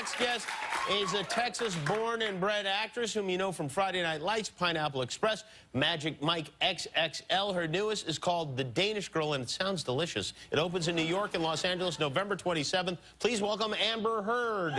next guest is a Texas-born and bred actress whom you know from Friday Night Lights, Pineapple Express, Magic Mike XXL. Her newest is called The Danish Girl, and it sounds delicious. It opens in New York and Los Angeles November 27th. Please welcome Amber Heard.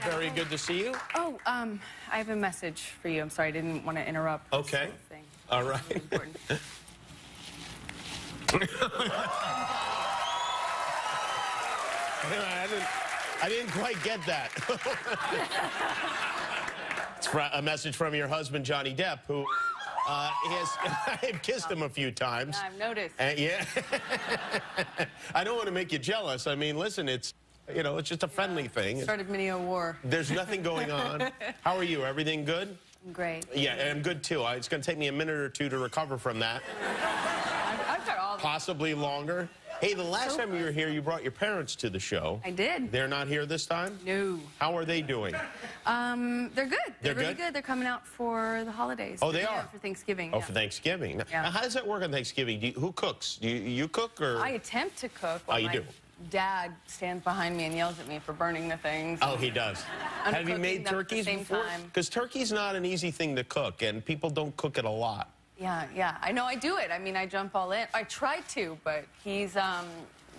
Very good to see you. Oh, I have a message for you. I'm sorry, I didn't want to interrupt. Okay. Thing. All right. Really important. I didn't quite get that. It's a message from your husband, Johnny Depp, who I've kissed him a few times. Yeah, I've noticed. Yeah. I don't want to make you jealous. I mean, listen, it's just a friendly thing. Started mini war. There's nothing going on. How are you? Everything good? I'm great. Yeah, I'm good too. It's going to take me a minute or two to recover from that. I've got all possibly longer. Hey, the last time you were here, you brought your parents to the show. I did. They're not here this time? No. How are they doing? They're good. They're really good? good. They're coming out for the holidays. Oh, they are? For Thanksgiving. Oh, yeah. for Thanksgiving. Yeah. Now, how does that work on Thanksgiving? Who cooks? Do you cook or? I attempt to cook. Oh, you do? Dad stands behind me and yells at me for burning the things. Oh, he does. Have you made turkeys before? Because turkey's not an easy thing to cook, and people don't cook it a lot. Yeah. I know I do it. I mean, I jump all in. I try to, but he's a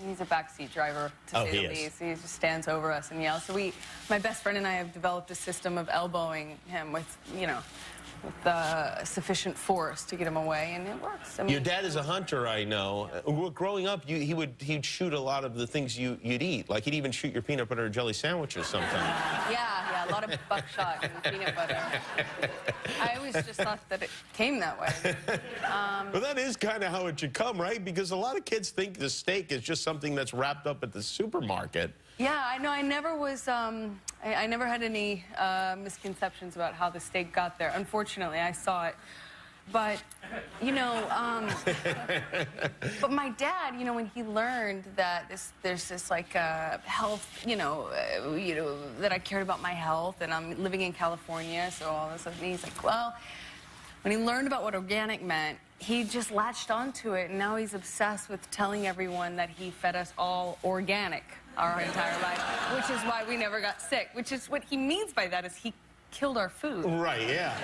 backseat driver, to say the least. He just stands over us and yells. So my best friend and I have developed a system of elbowing him with sufficient force to get him away, and it works. I mean, your dad is a hunter, I know. Growing up, he'd shoot a lot of the things you'd eat. Like, he'd even shoot your peanut butter and jelly sandwiches sometimes. Yeah, a lot of buckshot and peanut butter. I always just thought that it came that way. Well, that is kind of how it should come, right? Because a lot of kids think the steak is just something that's wrapped up at the supermarket. Yeah, I know. I never was. I never had any misconceptions about how the steak got there. Unfortunately, I saw it. But, but my dad, when he learned that there's this like health, that I cared about my health, and I'm living in California, so all this stuff. He's like, well, when he learned about what organic meant, he just latched onto it, and now he's obsessed with telling everyone that he fed us all organic our entire life, which is why we never got sick, which is what he means by that is he killed our food. Right, yeah.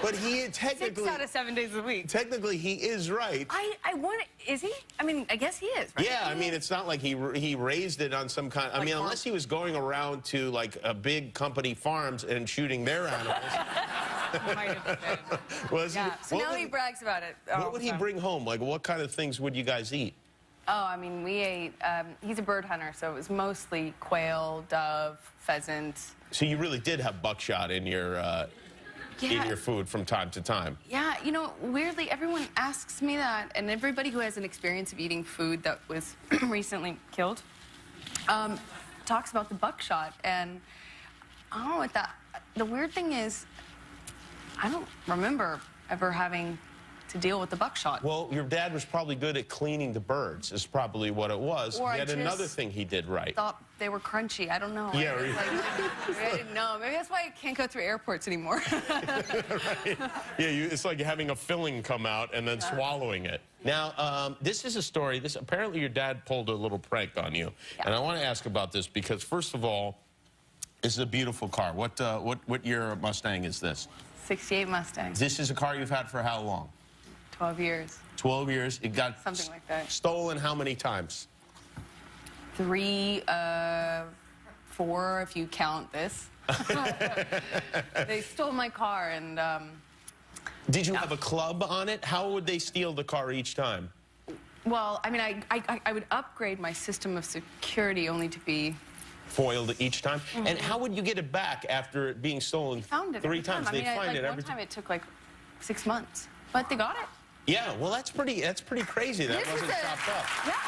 But he technically... 6 out of 7 days a week. Technically, he is right. I want to... Is he? I mean, I guess he is, right? Yeah, I mean, it's not like he raised it on some kind... I mean, unless he was going around to, like, a big company farms and shooting their animals. Might have been. Was yeah. he, so now he brags about it. What would he bring home? Like, what kind of things would you guys eat? Oh, I mean, we ate... he's a bird hunter, so it was mostly quail, dove, pheasant. So you really did have buckshot in your food from time to time. Yeah, weirdly, everyone asks me that, and everybody who has an experience of eating food that was recently killed talks about the buckshot, and I don't know what that... The weird thing is, I don't remember ever having to deal with the buckshot. Well, your dad was probably good at cleaning the birds, is probably what it was. Or he had another thing he did right. Thought they were crunchy. I don't know. Yeah, I didn't know. Maybe that's why I can't go through airports anymore. Right. Yeah, it's like having a filling come out and then swallowing it. Now, this is a story. Apparently your dad pulled a little prank on you. Yeah. And I want to ask about this because, first of all, this is a beautiful car. What year Mustang is this? 68 Mustang. This is a car you've had for how long? 12 years. 12 years. It got something like that. Stolen how many times? 3, 4, if you count this. They stole my car, and... Did you have a club on it? How would they steal the car each time? Well, I mean, I would upgrade my system of security only to be... Foiled each time? Mm-hmm. And how would you get it back after it being stolen? Found it 3 times. They find it every time. One time it took like 6 months, but they got it. Yeah, well, that's pretty crazy. That wasn't chopped up. Yeah,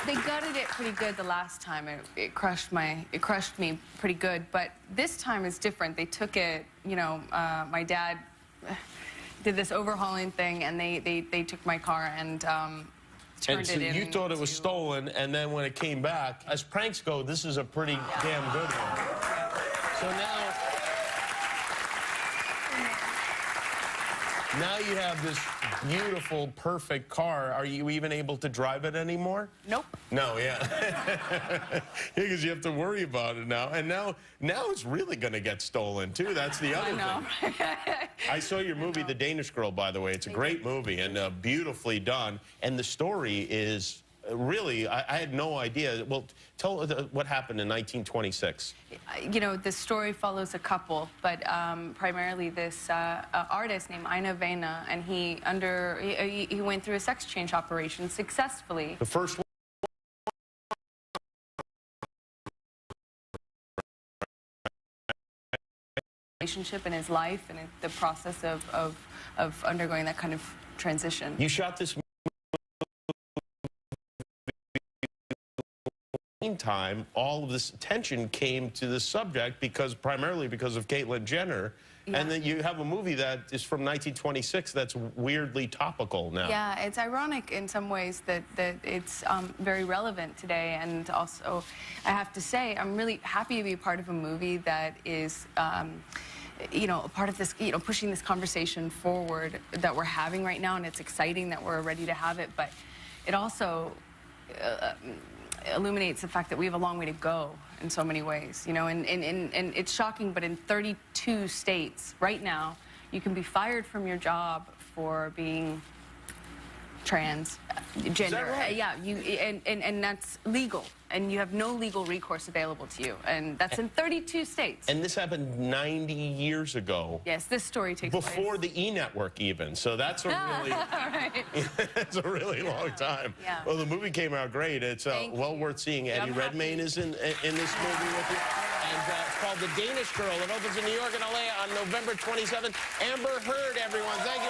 they gutted it pretty good the last time. It crushed me pretty good. But this time is different. They took it. My dad did this overhauling thing, and they took my car, and turned And so it in. you thought it was stolen, and then when it came back, as pranks go, this is a pretty damn good one. So now you have this beautiful, perfect car. Are you even able to drive it anymore? Nope. No, yeah. Because you have to worry about it now. And now it's really going to get stolen, too. That's the other thing. I saw your movie, The Danish Girl, by the way. It's a great movie and beautifully done. And the story is really, I had no idea. Well, tell what happened in 1926. You know, the story follows a couple, but primarily this artist named Ina Vena, and he went through a sex change operation successfully. The first one. Relationship in his life and in the process of undergoing that kind of transition. You shot this meantime, all of this attention came to the subject primarily because of Caitlyn Jenner. Yeah. And then you have a movie that is from 1926 that's weirdly topical now. Yeah, it's ironic in some ways that it's very relevant today. And also, I have to say, I'm really happy to be a part of a movie that is, you know, a part of this, you know, pushing this conversation forward that we're having right now. And it's exciting that we're ready to have it. But it also illuminates the fact that we have a long way to go in so many ways, you know, and it's shocking, but in 32 states right now, you can be fired from your job for being transgender. Is that right? Yeah, and that's legal, and you have no legal recourse available to you, and that's in 32 states. And this happened 90 years ago. Yes, this story takes before place the E-Network even, so that's a really, it's a really long time. Yeah. Well, the movie came out great. It's well worth seeing. Eddie Redmayne is in this movie with you. And it's called The Danish Girl. It opens in New York and LA on November 27th. Amber Heard, everyone. Thank you.